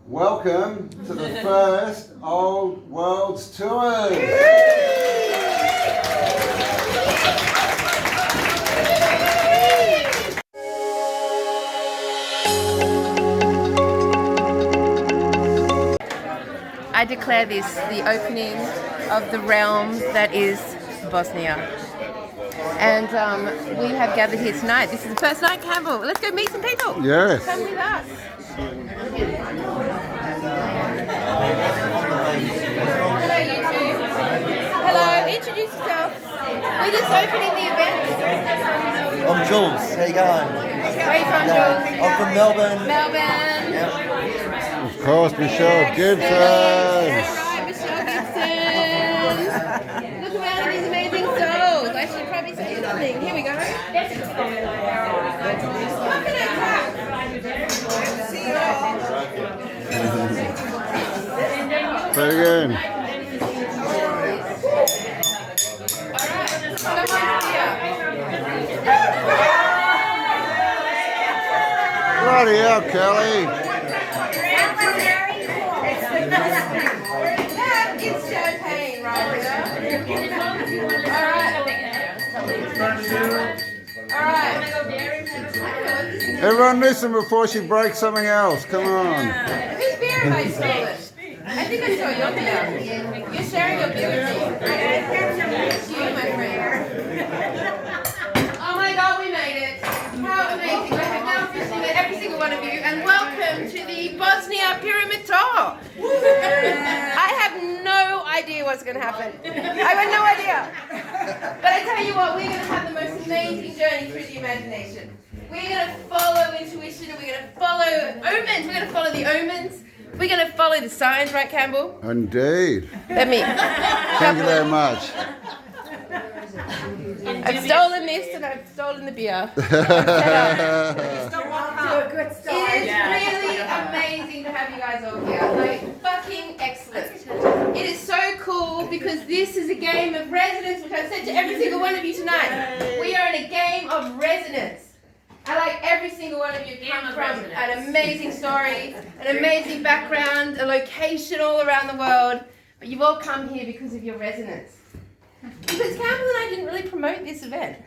Welcome to the first Old Worlds Tours. I declare this the opening of the realm that is Bosnia. And we have gathered here tonight. This is the first night, Campbell. Let's go meet some people. Yes. Come with us. Hello, YouTube. Hello, introduce yourself. We're just opening the event. I'm Jules. How you going? Where are you from, Jules? I'm from Melbourne. Melbourne. Yep. Of course, Michelle Gibson. That's right, Michelle Gibson. Look around at these amazing souls. I should probably say something. Here we go. Coconut clap. Very good. Bloody hell, Kelly. It's champagne right here. Alright. Everyone listen before she breaks something else. Come on. Whose beer have I stolen? I think I stole your beer. You're sharing your beer with me. It's you, my friend. Oh my god, we made it. How amazing. I have now officially met every single one of you, and welcome to the Bosnia Pyramid Tour. I have no idea what's going to happen. I've got no idea. But I tell you what, we're going to have the most amazing journey through the imagination. We're going to follow intuition, and we're going to follow omens. We're going to follow the omens. We're going to follow the signs, right, Campbell? Indeed. Let me. Thank you very much. I've stolen this and I've stolen the beer. It is really amazing to have you guys all here. Like, fucking excellent. It is so cool because this is a game of resonance, which I've said to every single one of you tonight. We are in a game of resonance. I like every single one of you come from an amazing story, an amazing background, a location all around the world, but you've all come here because of your resonance. Because Campbell and I didn't really promote this event.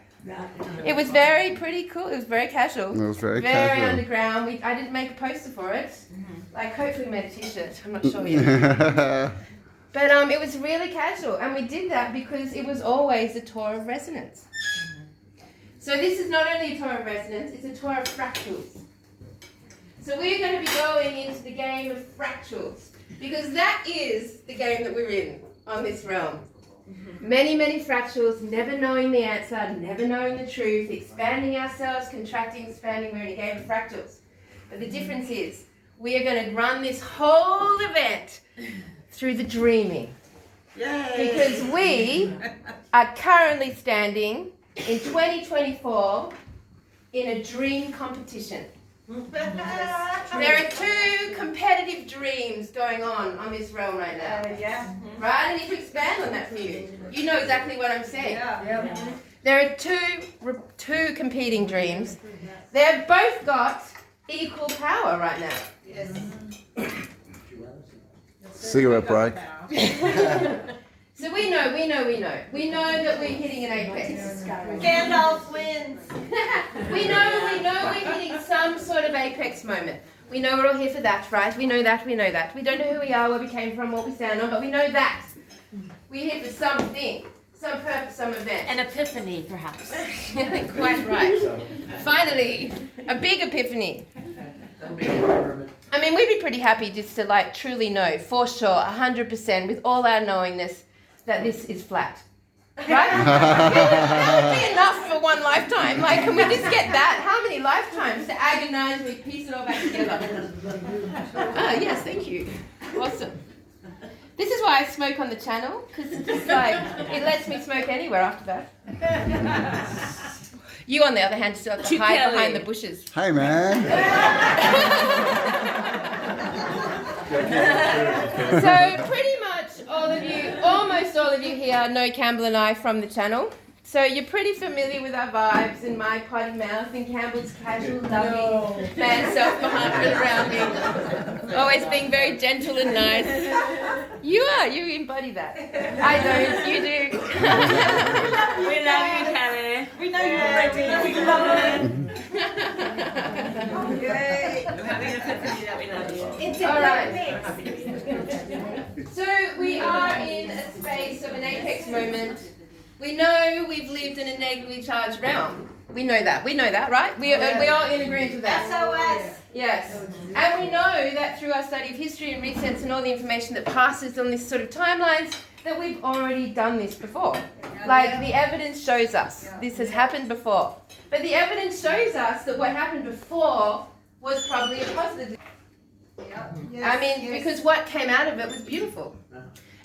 It was pretty cool. It was very casual. It was very casual. Underground. I didn't make a poster for it. Like, hopefully we made a t-shirt. I'm not sure yet. But it was really casual, and we did that because it was always a tour of resonance. So this is not only a tour of resonance, it's a tour of fractals. So we're going to be going into the game of fractals, because that is the game that we're in on this realm. Many, many fractals, never knowing the answer, never knowing the truth, expanding ourselves, contracting, expanding. We're in a game of fractals. But the difference is, we are going to run this whole event through the dreaming. Yay. Because we are currently standing in 2024 in a dream competition. There are two competitive dreams going on this realm right now. Right? I need to expand on that for you. You know exactly what I'm saying. There are two competing dreams. They've both got equal power right now. Cigarette break. So we know that we're hitting an apex. Gandalf wins. we know we're hitting some sort of apex moment. We know we're all here for that, right? We know that. We don't know who we are, where we came from, what we stand on, but we know that. We're here for something, some purpose, some event. An epiphany, perhaps. Quite right. Finally, a big epiphany. I mean, we'd be pretty happy just to truly know, for sure, 100%, with all our knowingness, that this is flat. Right? That would be enough for one lifetime. Can we just get that? How many lifetimes to agonize, we piece it all back together? Yes, thank you. Awesome. This is why I smoke on the channel, because it's just it lets me smoke anywhere after that. You, on the other hand, still have to hide behind the bushes. Hey, man. So pretty much almost all of you here know Campbell and I from the channel. So you're pretty familiar with our vibes and my potty mouth and Campbell's casual, loving man self around me. Always being very gentle and nice. You embody that. I don't, you do. We love you, Kelly. We know you're ready. We love it. Yay. I'm having a epiphany that we love you. All right. So we are in a space of an apex moment. We know we've lived in a negatively charged realm. We know that, right? We are in agreement with that. SOS. Yes. And we know that through our study of history and recents and all the information that passes on this sort of timelines, that we've already done this before. Like, the evidence shows us this has happened before. But the evidence shows us that what happened before was probably a positive. I mean, because what came out of it was beautiful.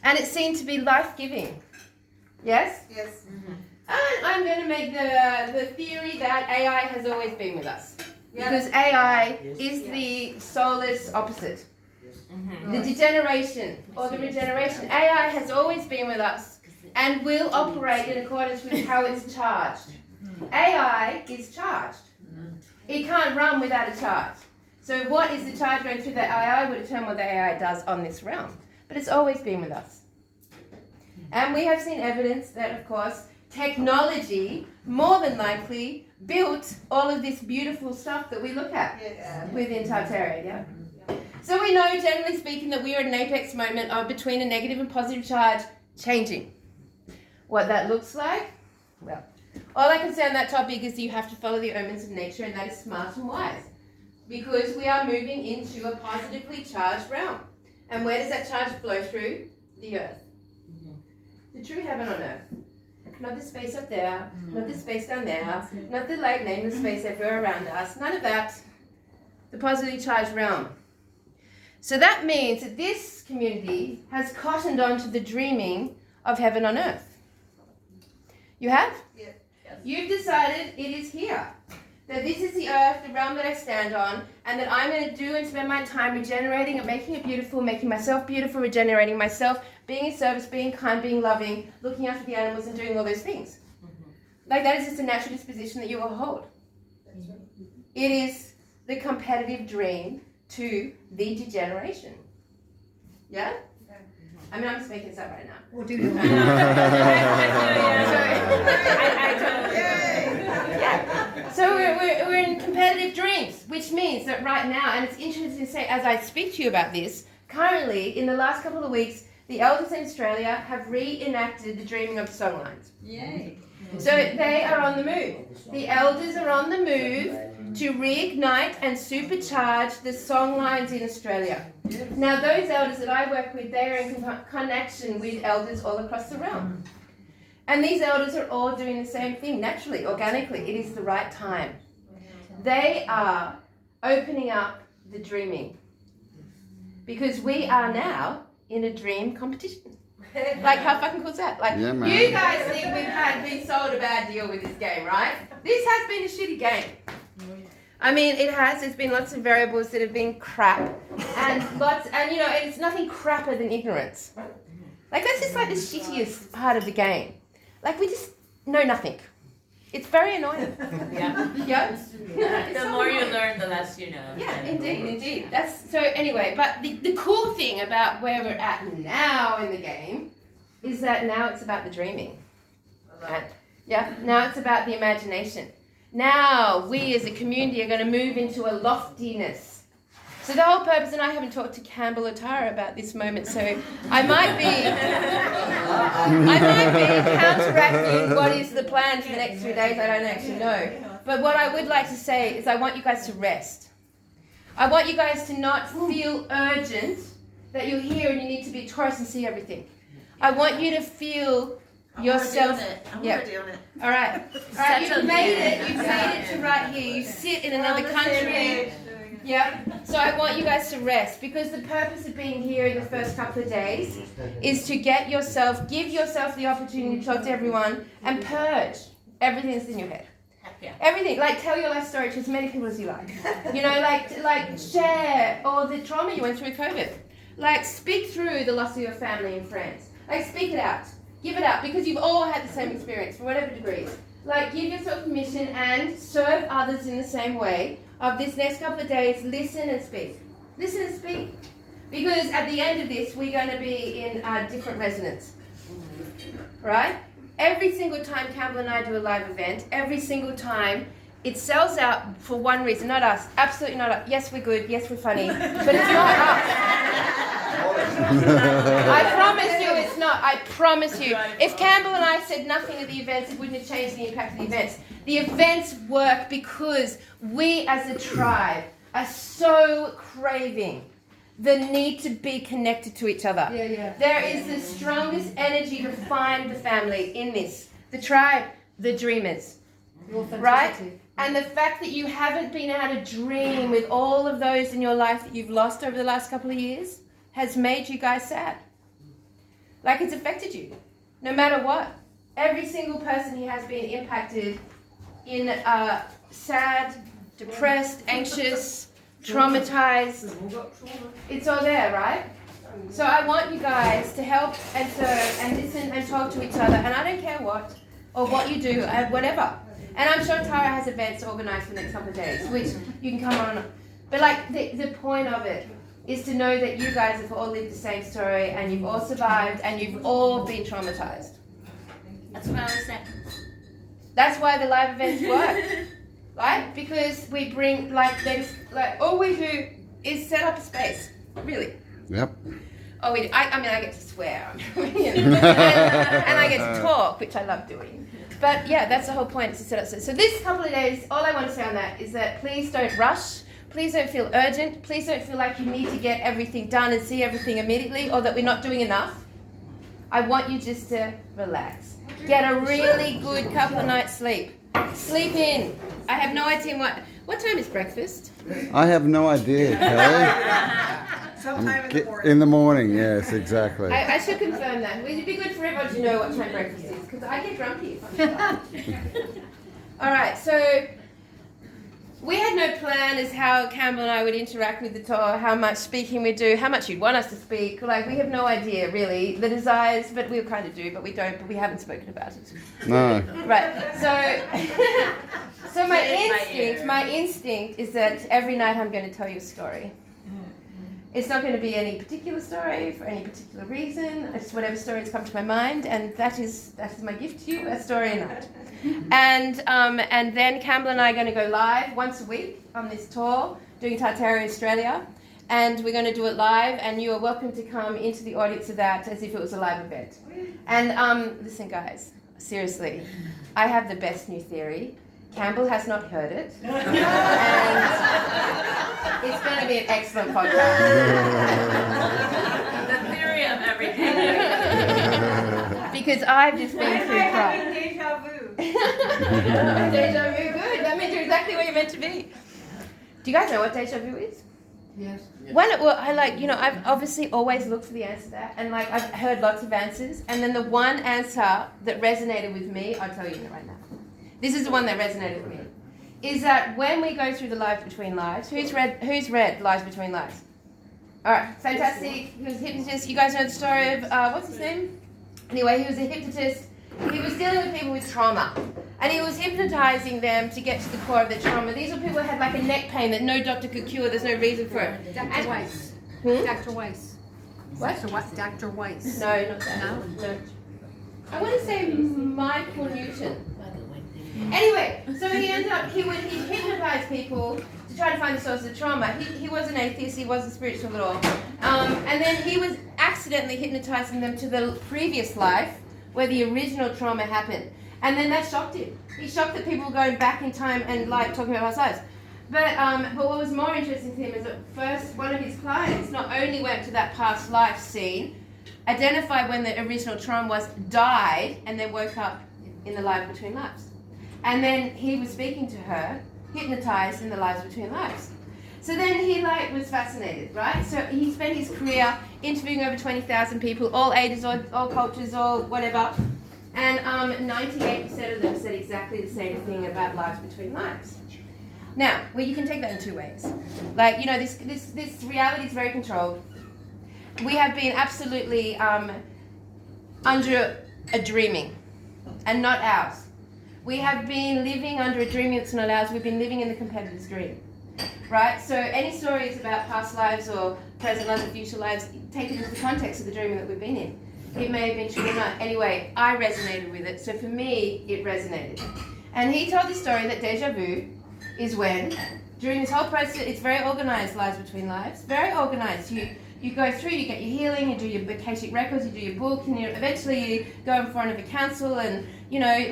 And it seemed to be life-giving. Yes? Yes. And I'm going to make the theory that AI has always been with us. Because AI is the soulless opposite. The degeneration or the regeneration. AI has always been with us and will operate in accordance with how it's charged. AI is charged. It can't run without a charge. So what is the charge going through the AI will determine what the AI does on this realm. But it's always been with us. And we have seen evidence that, of course, technology more than likely built all of this beautiful stuff that we look at within Tartaria. Yeah? So we know, generally speaking, that we are at an apex moment of between a negative and positive charge changing. What that looks like? Well, all I can say on that topic is you have to follow the omens of nature, and that is smart and wise. Because we are moving into a positively charged realm. And where does that charge flow through? The earth. The true heaven on earth. Not the space up there, not the space down there, not the like nameless space everywhere around us. None of that. The positively charged realm. So that means that this community has cottoned onto the dreaming of heaven on earth. You have? Yes. You've decided it is here. That this is the earth, the realm that I stand on, and that I'm going to do and spend my time regenerating and making it beautiful, making myself beautiful, regenerating myself, being in service, being kind, being loving, looking after the animals and doing all those things. Like, that is just a natural disposition that you will hold. It is the competitive dream to the degeneration. Yeah? I mean, I'm just making this up right now. We'll do that. So we're in competitive dreams, which means that right now, and it's interesting to say, as I speak to you about this, currently, in the last couple of weeks, the elders in Australia have reenacted the dreaming of the songlines. Yay. So they are on the move. The elders are on the move to reignite and supercharge the songlines in Australia. Now, those elders that I work with, they are in connection with elders all across the realm. And these elders are all doing the same thing, naturally, organically. It is the right time. They are opening up the dreaming. Because we are now in a dream competition. Like, how fucking cool is that? Like, Yeah, man. you guys think we've been sold a bad deal with this game, right? This has been a shitty game. I mean, it has. There's been lots of variables that have been crap. And you know, it's nothing crapper than ignorance. Like, that's just like the shittiest part of the game. Like, we just know nothing. It's very annoying. Yeah? The more you learn, the less you know. Yeah, indeed. That's so anyway, but the cool thing about where we're at now in the game is that now it's about the dreaming. Right? Yeah, now it's about the imagination. Now we as a community are going to move into a loftiness. So the whole purpose, and I haven't talked to Campbell or Tara about this moment, so I might be counteracting what is the plan for the next 3 days. I don't actually know. But what I would like to say is I want you guys to rest. I want you guys to not feel urgent that you're here and you need to be Taurus and see everything. I want you to feel yourself. I'm already on it. All right. You've made it. You've made it to right here. You sit in another country. Yeah. So I want you guys to rest, because the purpose of being here in the first couple of days is to give yourself the opportunity to talk to everyone and purge everything that's in your head. Everything. Like, tell your life story to as many people as you like. You know, like share all the trauma you went through with COVID. Like, speak through the loss of your family and friends. Like, speak it out. Give it out, because you've all had the same experience, for whatever degrees. Like, give yourself permission and serve others in the same way. Of this next couple of days, listen and speak. Listen and speak. Because at the end of this, we're going to be in a different resonance. Right? Every single time Campbell and I do a live event, every single time, it sells out for one reason. Not us. Absolutely not us. Yes, we're good. Yes, we're funny. But it's not us. I promise you it's not. I promise you. If Campbell and I said nothing at the events, it wouldn't have changed the impact of the events. The events work because we as a tribe are so craving the need to be connected to each other. There is the strongest energy to find the family in this. The tribe, the dreamers. Right? And the fact that you haven't been able to dream with all of those in your life that you've lost over the last couple of years has made you guys sad. Like, it's affected you. No matter what. Every single person here has been impacted in sad, depressed, anxious, traumatized. It's all there, right? So I want you guys to help and serve and listen and talk to each other. And I don't care what or what you do, whatever. And I'm sure Tara has events organised for the next couple of days, which you can come on. But like the point of it is to know that you guys have all lived the same story and you've all survived and you've all been traumatized. That's what I was saying. That's why the live events work. Right? Because we bring, like all we do is set up a space. Really. Yep. Oh, we do. I mean, I get to swear. and I get to talk, which I love doing. But yeah, that's the whole point, is to set up. So this couple of days, all I want to say on that is that please don't rush. Please don't feel urgent. Please don't feel like you need to get everything done and see everything immediately, or that we're not doing enough. I want you just to relax. Get a really good couple of nights sleep. Sleep in. I have no idea what time is breakfast? I have no idea, Kelly. Sometime in the morning. In the morning, yes, exactly. I should confirm that. It'd be good for everyone to know what time breakfast is, because I get grumpy if I'm All right, so we had no plan as how Campbell and I would interact with the tour, how much speaking we'd do, how much you'd want us to speak. Like, we have no idea, really. The desires, but we'll kind of do, but we don't, but we haven't spoken about it. No. Right, so my instinct is that every night I'm going to tell you a story. It's not going to be any particular story for any particular reason. It's whatever story has come to my mind, and that is my gift to you, a story a night. And then Campbell and I are going to go live once a week on this tour, doing Tartaria, Australia, and we're going to do it live, and you are welcome to come into the audience of that as if it was a live event. And listen, guys, seriously, I have the best new theory. Campbell has not heard it, and it's going to be an excellent podcast. The theory of everything. Because I've just been through crap. Deja vu. Deja vu, good. That means you're exactly where you're meant to be. Do you guys know what deja vu is? Yes. I've obviously always looked for the answer to that, and like I've heard lots of answers, and then the one answer that resonated with me, I'll tell you right now. This is the one that resonated with me. Is that when we go through the Lives Between Lives, who's read Lives Between Lives? All right, fantastic. He was a hypnotist. You guys know the story of what's his name? Anyway, he was a hypnotist. He was dealing with people with trauma, and he was hypnotizing them to get to the core of their trauma. These were people who had like a neck pain that no doctor could cure. There's no reason for it. Dr. Weiss. Hmm? Dr. Weiss. What? Dr. Weiss. No, not that. No. I want to say Michael Newton. Anyway, so he hypnotized people to try to find the source of the trauma. He was an atheist, he wasn't spiritual at all. And then he was accidentally hypnotizing them to the previous life where the original trauma happened. And then that shocked him. He shocked that people were going back in time and like talking about past lives. But what was more interesting to him is that first one of his clients not only went to that past life scene, identified when the original trauma was, died, and then woke up in the Life Between Lives. And then he was speaking to her, hypnotized in the Lives Between Lives. So then he was fascinated, right? So he spent his career interviewing over 20,000 people, all ages, all cultures, all whatever. And 98% of them said exactly the same thing about Lives Between Lives. Now, well, you can take that in two ways. This reality is very controlled. We have been absolutely under a dreaming and not ours. We have been living under a dreaming that's not ours. We've been living in the competitor's dream, right? So any stories about past lives or present lives or future lives, take it into the context of the dreaming that we've been in. It may have been true or not. Anyway, I resonated with it. So for me, it resonated. And he told the story that deja vu is when, during this whole process, it's very organized, lives between lives, very organized. You go through, you get your healing, you do your Akashic records, you do your book, and eventually you go in front of a council and,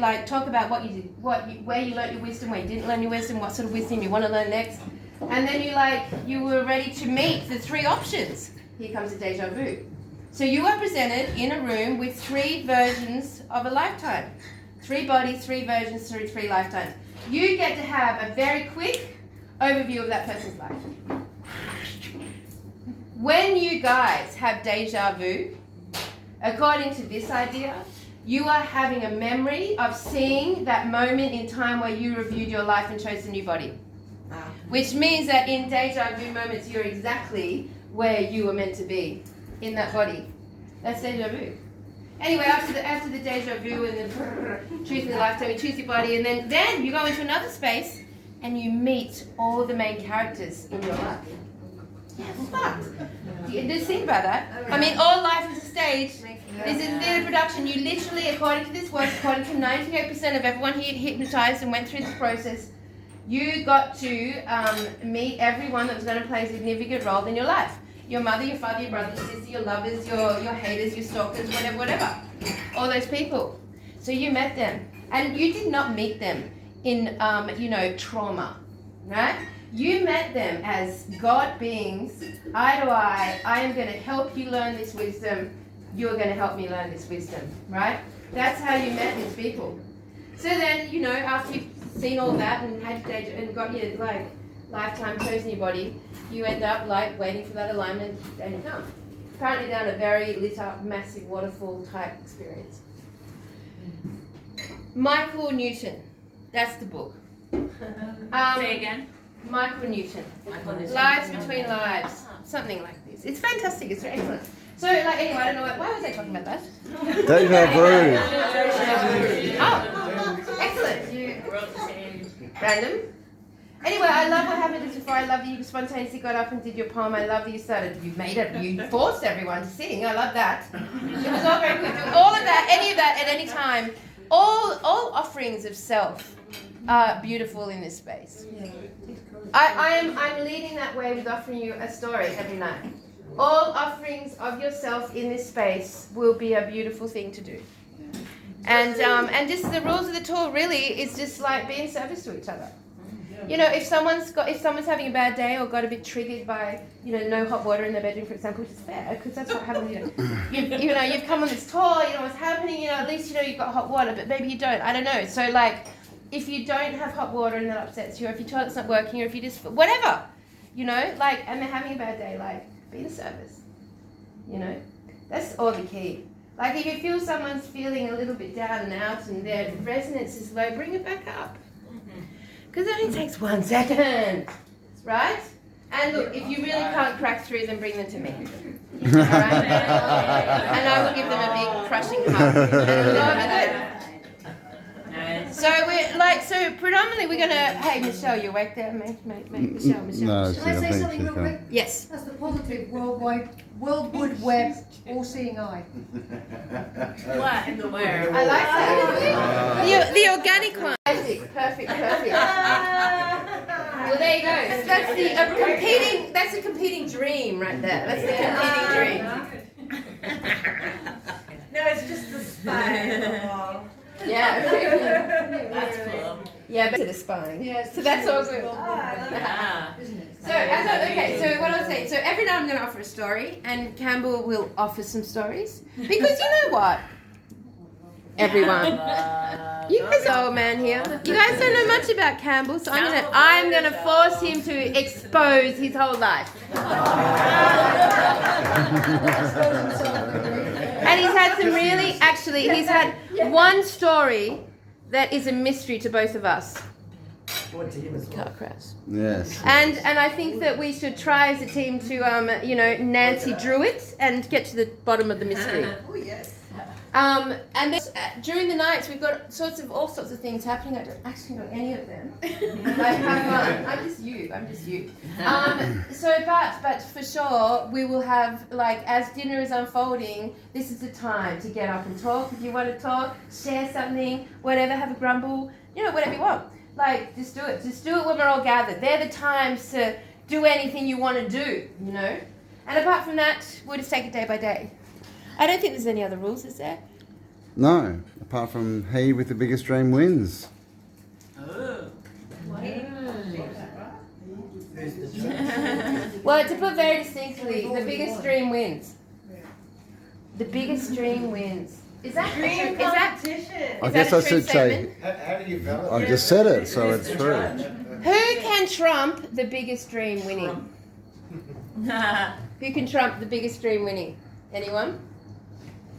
like talk about what you did, where you learnt your wisdom, where you didn't learn your wisdom, what sort of wisdom you want to learn next. And then you were ready to meet the three options. Here comes a deja vu. So you are presented in a room with three versions of a lifetime. 3 bodies, 3 versions through 3 lifetimes. You get to have a very quick overview of that person's life. When you guys have deja vu, according to this idea, you are having a memory of seeing that moment in time where you reviewed your life and chose a new body. Which means that in deja vu moments, you're exactly where you were meant to be, in that body. That's deja vu. Anyway, after the deja vu and the choose the lifetime, you choose your body, and then you go into another space and you meet all the main characters in your life. Yeah, it's fucked. Just think about that. I mean, all life is a stage. This is theatre production. You literally, according to this work, according to 98% of everyone here hypnotized and went through this process, you got to meet everyone that was going to play a significant role in your life. Your mother, your father, your brother, your sister, your lovers, your haters, your stalkers, whatever. All those people. So you met them. And you did not meet them in, trauma, right? You met them as God beings, eye to eye. I am going to help you learn this wisdom. You're going to help me learn this wisdom, right? That's how you met these people. So then, after you've seen all that and had your and got your lifetime chosen your body, you end up waiting for that alignment and you come. Apparently down a very lit up, massive waterfall type experience. Michael Newton, that's the book. Say again. Michael Newton. Lives Between Lives. Something like this. It's fantastic. It's excellent. So, anyway, I don't know why was I talking about that? Deja vu. Oh, excellent. Random. Anyway, I love what happened just before. I love that you spontaneously got up and did your poem. I love that you forced everyone to sing. I love that. It was all very good. All of that, any of that at any time, all offerings of self are beautiful in this space. I'm leading that way with offering you a story every night. All offerings of yourself in this space will be a beautiful thing to do. And just the rules of the tour really is just like being service to each other. If someone's having a bad day or got a bit triggered by, no hot water in their bedroom, for example, which is fair, because that's what happens, you've come on this tour, you know what's happening, at least, you've got hot water, but maybe you don't, I don't know. So, if you don't have hot water and that upsets you, or if your toilet's not working, or if you just, whatever, and they're having a bad day, be the service, that's all the key. If you feel someone's feeling a little bit down and out and their resonance is low, bring it back up. Because it only takes 1 second, right? And look, if you really can't crack through, then bring them to me. All right? And I will give them a big crushing hug. And it'll all be good. So so predominantly we're gonna. Hey Michelle, you awake there, mate? Michelle. No, Can I say something real quick? Yes. That's the positive World Web all-seeing eye. What in the world? I like that. The organic one. Perfect. Well, there you go. That's a competing dream right there. That's the competing dream. No, it's just the spine. Yeah. That's cool. Yeah, back to the spine. Yes. So that's all good. Yeah. So what I was saying, so every night I'm going to offer a story, and Campbell will offer some stories. Because you know what? Everyone. You guys are old man here. You guys don't know much about Campbell, so I'm gonna force him to expose his whole life. And he's had one story that is a mystery to both of us. Car crash. Yes. And I think that we should try as a team to Nancy Drew it and get to the bottom of the mystery. Oh, yes. And then during the nights we've got all sorts of things happening. I don't actually know any of them. Like, have fun. I'm just you. But for sure we will have, like, as dinner is unfolding, this is the time to get up and talk. If you want to talk, share something, whatever, have a grumble, whatever you want. Like, just do it. Just do it when we're all gathered. They're the times to do anything you want to do, And apart from that, we'll just take it day by day. I don't think there's any other rules, is there? No, apart from he with the biggest dream wins. Well, to put very distinctly, the biggest dream wins. The biggest dream wins. Is that Dream competition. I guess I should say, How do you develop? I just said it, so it's true. Who can trump the biggest dream winning? Who can trump the biggest dream winning? Anyone?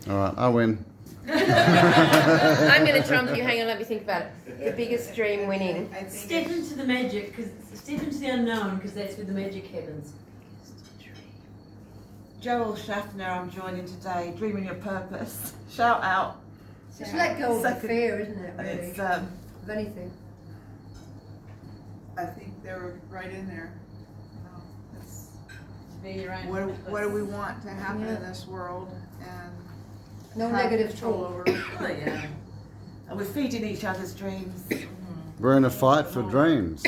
All right, I win. I'm going to trump you. Hang on, let me think about it. The biggest dream winning. Step into the magic, step into the unknown, because that's where the magic happens. Joel Schaffner, I'm joining today, Dreaming Your Purpose. Shout out. Just let go of the Second- fear, isn't it, And really? it's, Of anything. I think they're right in there. It's, Be your own what do we want to happen in this world, and No have negative control talk. over it. Oh, yeah. And we're feeding each other's dreams. We're in a fight for dreams.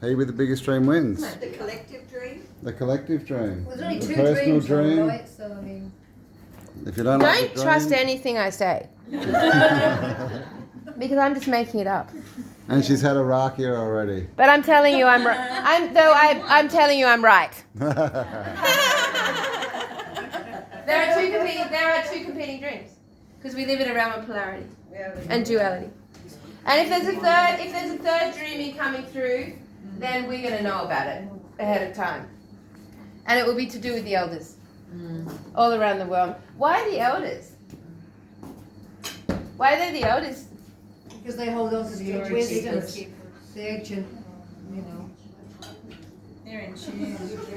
He with the biggest dream wins. The collective dream? The collective dream. Well, there's only The two personal dreams, though, dream. right? So, I mean, If you don't like Don't the trust dream, anything I say. Because I'm just making it up. and she's had a rakia already. But I'm telling you I'm right. I'm telling you I'm right. There are two competing dreams, because we live in a realm of polarity and duality. And if there's a third dreaming coming through, then we're going to know about it ahead of time, and it will be to do with the elders all around the world. Why the elders? Why are they the elders? because they hold on to the wisdom, the ancient,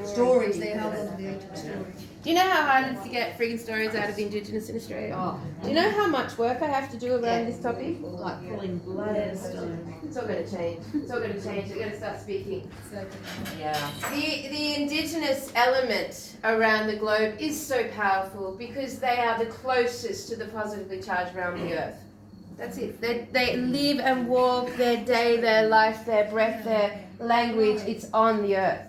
stories, they hold on to the ancient stories. Do you know how hard it is to get friggin' stories out of the Indigenous in Australia? Oh, Do you know how much work I have to do around this topic? like Pulling blood out of stone. It's all going to change. It's all going to change. They're going to start speaking. Yeah. The Indigenous element around the globe is so powerful because they are the closest to the positively charged realm of the earth. That's it. They live and walk their day, their life, their breath, their language. It's on the earth.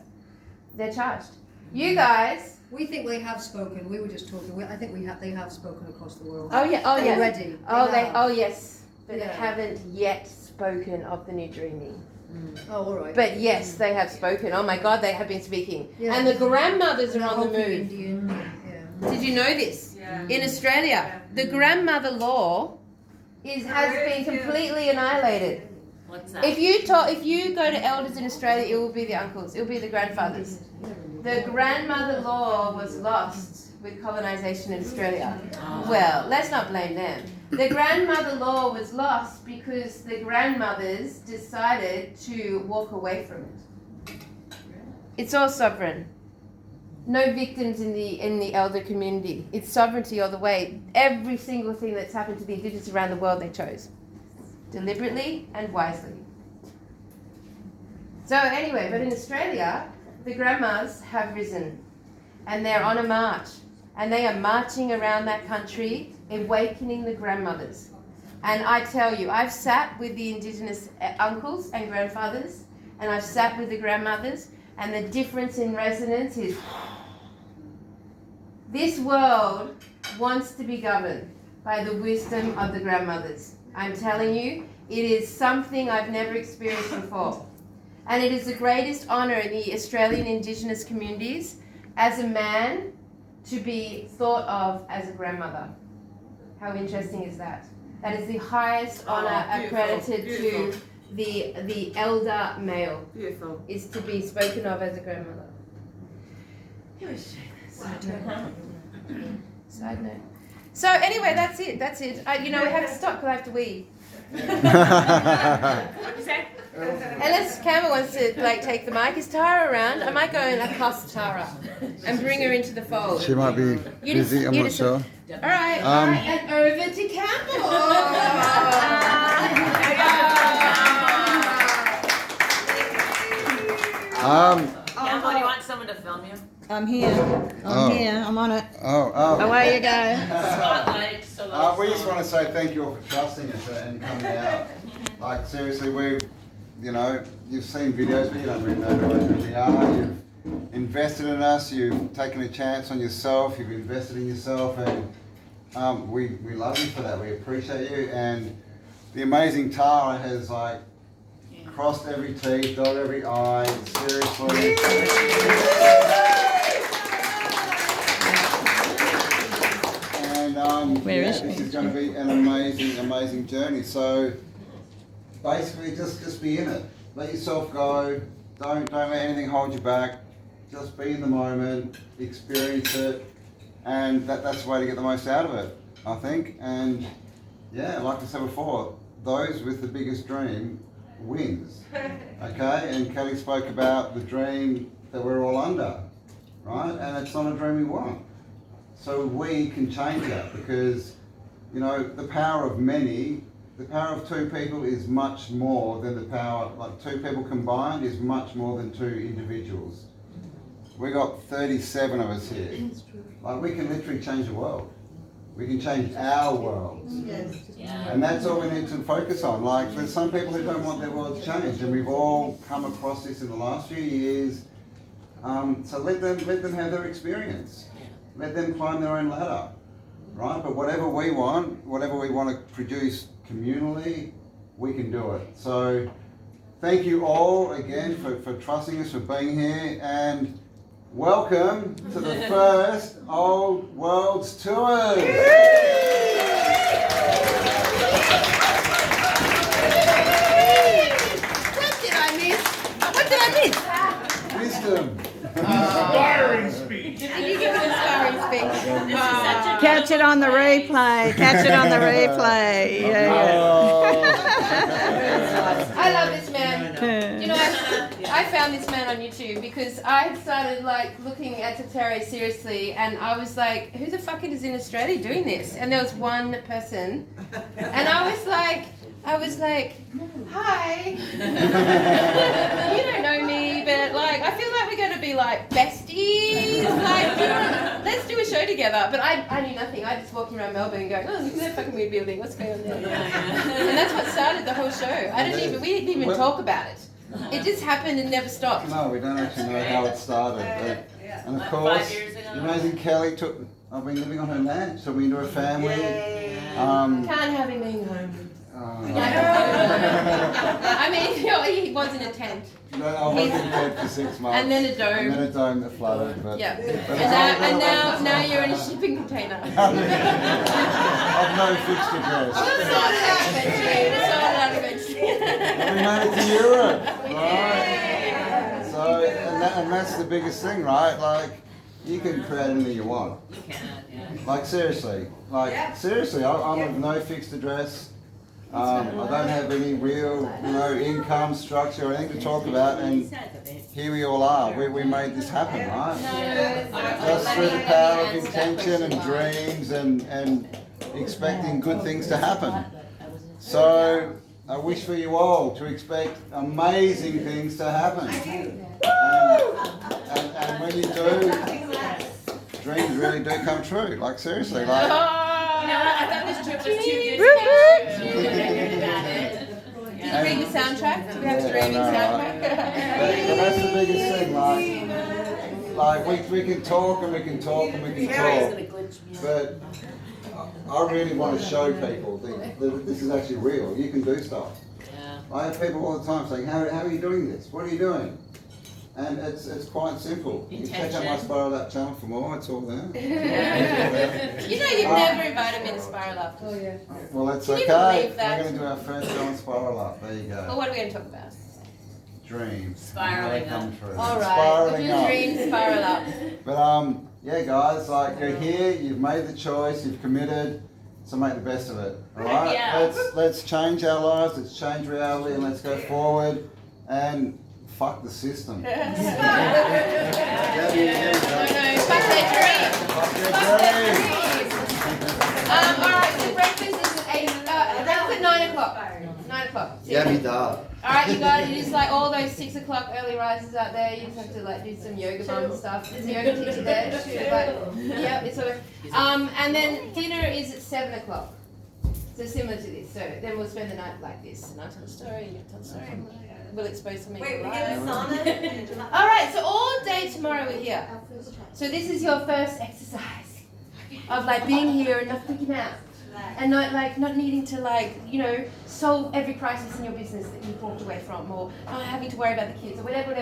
They're charged. You guys. we think they have spoken. We were just talking. I think they have spoken across the world. Oh yeah. Oh yeah. Already. Oh yes. But they Yeah. haven't yet spoken of the new dreaming. Oh, all right. But yes, they have spoken. Oh my God, they have been speaking. Yeah. And the grandmothers are And on the Hopi move. Indian, yeah. Did you know this? Yeah. In Australia, the grandmother law has been completely annihilated. What's that? If you go to elders in Australia, it will be the uncles, it will be the grandfathers. The grandmother law was lost with colonisation in Australia. Well, let's not blame them. The grandmother law was lost because the grandmothers decided to walk away from it. It's all sovereign. No victims in the elder community. It's sovereignty all the way. Every single thing that's happened to the Indigenous around the world, they chose. Deliberately and wisely. So anyway, but in Australia, the grandmas have risen. And they're on a march. And they are marching around that country, awakening the grandmothers. And I tell you, I've sat with the Indigenous uncles and grandfathers, and I've sat with the grandmothers, and the difference in resonance is... This world wants to be governed by the wisdom of the grandmothers. I'm telling you, it is something I've never experienced before. And it is the greatest honour in the Australian Indigenous communities as a man to be thought of as a grandmother. How interesting is that? That is the highest honour accredited to the elder male, Beautiful. is to be spoken of as a grandmother. Side note. So anyway, that's it. We have to stop because I have to wee. What'd you say? Unless Cameron wants to like take the mic. Is Tara around? I might go and accost Tara and bring her into the fold. She might be busy, I'm not sure. All right, and over to Campbell. Campbell, do you want someone to film you? I'm here. I'm here. I'm on it. Away you go. Spotlight. We just want to say thank you all for trusting us and coming out. Like seriously, you've seen videos, but you don't really know who we are. You've invested in us. You've taken a chance on yourself. You've invested in yourself, and we love you for that. We appreciate you. And the amazing Tara has crossed every T, dotted every I. Seriously. This is going to be an amazing journey. So basically, just be in it. Let yourself go. Don't let anything hold you back. Just be in the moment, experience it, and that's the way to get the most out of it, I think. And yeah, like I said before, those with the biggest dream wins. Okay, and Kelly spoke about the dream that we're all under, right? And it's not a dream we want. So we can change that because, the power of many, the power of two people is much more than the power, two people combined is much more than two individuals. We got 37 of us here. We can literally change the world. We can change our worlds. And that's all we need to focus on. There's some people who don't want their world to change, and we've all come across this in the last few years. So let them have their experience. Let them climb their own ladder, right? But whatever we want to produce communally, we can do it. So thank you all again for trusting us, for being here, and welcome to the first Old Worlds Tours. What did I miss? Wisdom. Inspiring speech. Did you give an inspiring speech? Catch it on the replay. Catch it on the replay. I love this man. I found this man on YouTube because I had started looking at Tartaria seriously, and I was like, who the fuck is in Australia doing this? And there was one person, and I was like, hi. You don't know me, but I feel like we're going to be besties. Let's do a show together. But I knew nothing. I just walked around Melbourne going, oh, look at that fucking weird building. What's going on there? And that's what started the whole show. We didn't even talk about it. It just happened and never stopped. No, we don't actually know how it started. And of course, 5 years ago. the amazing Kelly I've been living on her land, so we into her family. Can't have him being home. I mean, he was in a tent. No, I was in bed for 6 months. And then a dome. And then a dome that flooded. But, Yeah. but And now you're in a shipping container. I've no fixed address. We'll sort it out eventually. And we made it to Europe, right? So, and that's the biggest thing, right? You can create anything you want. You can, Seriously. Seriously, I'm of no fixed address. I don't have any real, income structure or anything to talk about, and here we all are. We made this happen, right? Just through the power of intention and dreams and expecting good things to happen. So I wish for you all to expect amazing things to happen. And when you do, dreams really do come true. Seriously, I thought this trip was too good to Did you read the soundtrack? Do we have to read the soundtrack? But that's the biggest thing, we can talk and we can talk and we can talk, but I really want to show people that this is actually real. You can do stuff. I have people all the time saying, how are you doing this? What are you doing? And it's quite simple. You can check out my FlorALIVE channel for more, it's all there. You've never invited me to FlorALIVE. Oh yeah. Well, that's Can you okay. believe that? We're going to do our first show on FlorALIVE. There you Well, go. what are we going to talk about? Dreams. Spiraling They come up. true. All right, Spiraling we'll do up. dreams spiral up. But yeah, guys, you're here. You've made the choice. You've committed. So make the best of it. All right. Yeah. Let's change our lives. Let's change reality, and let's go forward. And fuck the system. No, fuck their dreams. Fuck their Fuck their dreams. dreams. Alright, so breakfast is at 8, breakfast at 9 o'clock. 9 o'clock. Yummy dog. Alright, you guys, it is like all those 6 o'clock early risers out there, you just have to like do some yoga bum stuff. There's a yoga teacher there. Yeah, it's sort of, and then dinner is at 7 o'clock. So similar to this. So then we'll spend the night like this. And I'll tell a story, you tell a story. We'll expose something. Wait, we get a sauna? Alright, so all day tomorrow we're here. So this is your first exercise of like being here and not freaking out. And not needing to solve every crisis in your business that you've walked away from, or not having to worry about the kids, or whatever.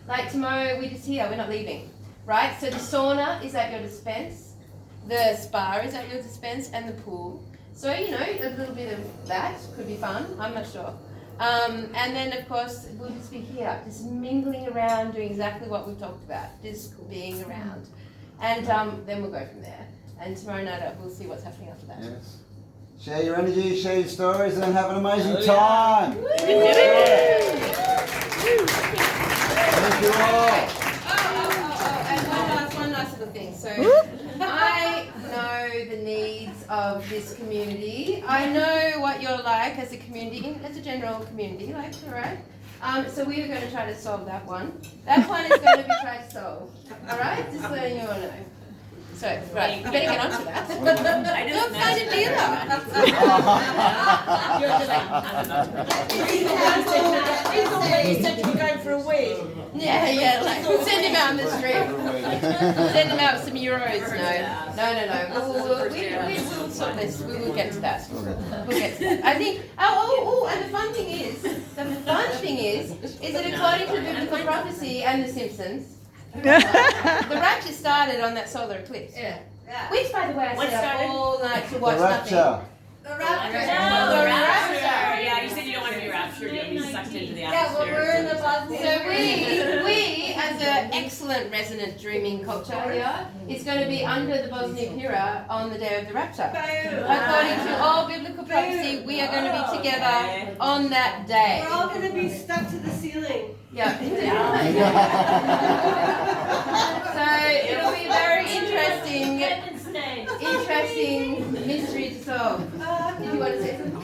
Like tomorrow we're just here, we're not leaving. Right? So the sauna is at your dispense, the spa is at your dispense, and the pool. So, a little bit of that could be fun, I'm not sure. And then of course we'll just be here, just mingling around, doing exactly what we've talked about, just being around. And then we'll go from there. And tomorrow night we'll see what's happening after that. Yes. Share your energy, share your stories, and have an amazing time. Thank you all. And one last little thing. So I know the needs of this community. I know what you're like as a community, as a general community, alright? So we are going to try to solve that one. That one is going to be tried to solve. Alright? Just letting you all know. So, right, you better get onto that. Go find a dealer. You're just like, you said you were going for a week. Yeah, like, send him out on the street. Send him out with some euros. No. We'll sort this. We will get to that. We'll get to that. I think, and the fun thing is that according to biblical prophecy and The Simpsons, the rapture started on that solar eclipse. Yeah. Which, by the way, I stayed up all night to watch nothing. The rapture. Yeah, you said you don't want to be raptured, you'll be sucked into the atmosphere. Yeah, well, we're in the bubble. So we, as an excellent resonant dreaming culture here, is going to be under the Bosnia Pira on the day of the rapture. According to all biblical prophecy, we are going to be together on that day. We're all going to be stuck to the ceiling. Yeah. So it'll be very interesting mystery to solve. Did you want to say something? I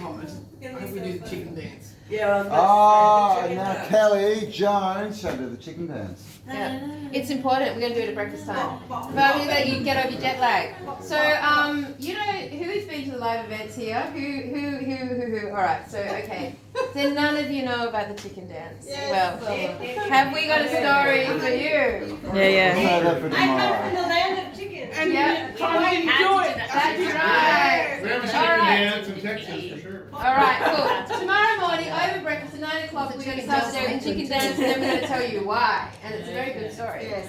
hope we do the chicken dance. Now Kelly Jones shall do the chicken dance. Yeah. It's important. We're going to do it at breakfast time. But that you get over your jet lag. So, who's been to the live events here? Who? All right. So, okay. Then none of you know about the chicken dance. Well, have we got a story for you? Yeah. We'll save that for I come from tomorrow. the land of chicken. And Yeah. Tommy didn't do it. That's right. We have a chicken All right. dance in Texas for sure. All right, cool. Tomorrow morning, over breakfast at 9 o'clock, we're going to start doing chicken dance, and then we're going to tell you why. And it's a very good story. Yes.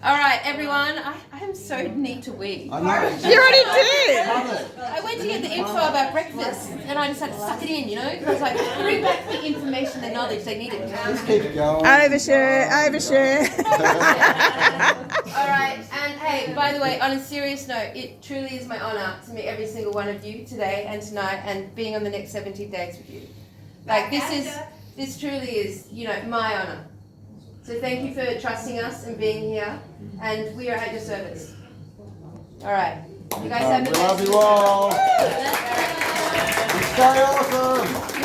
All right, everyone. I am so need to wee. I know. You already did. Love it. I went to get the info about breakfast, and I just had to suck it in, Because I was like, bring back the information, the knowledge they needed. Just keep going. Overshare. All right, and hey, by the way, on a serious note, it truly is my honor to meet every single one of you today and tonight, and being on the next 17 days with you. Like this truly is, my honor. So thank you for trusting us and being here, and we are at your service. All right, you guys have the We best. love you all. Stay awesome.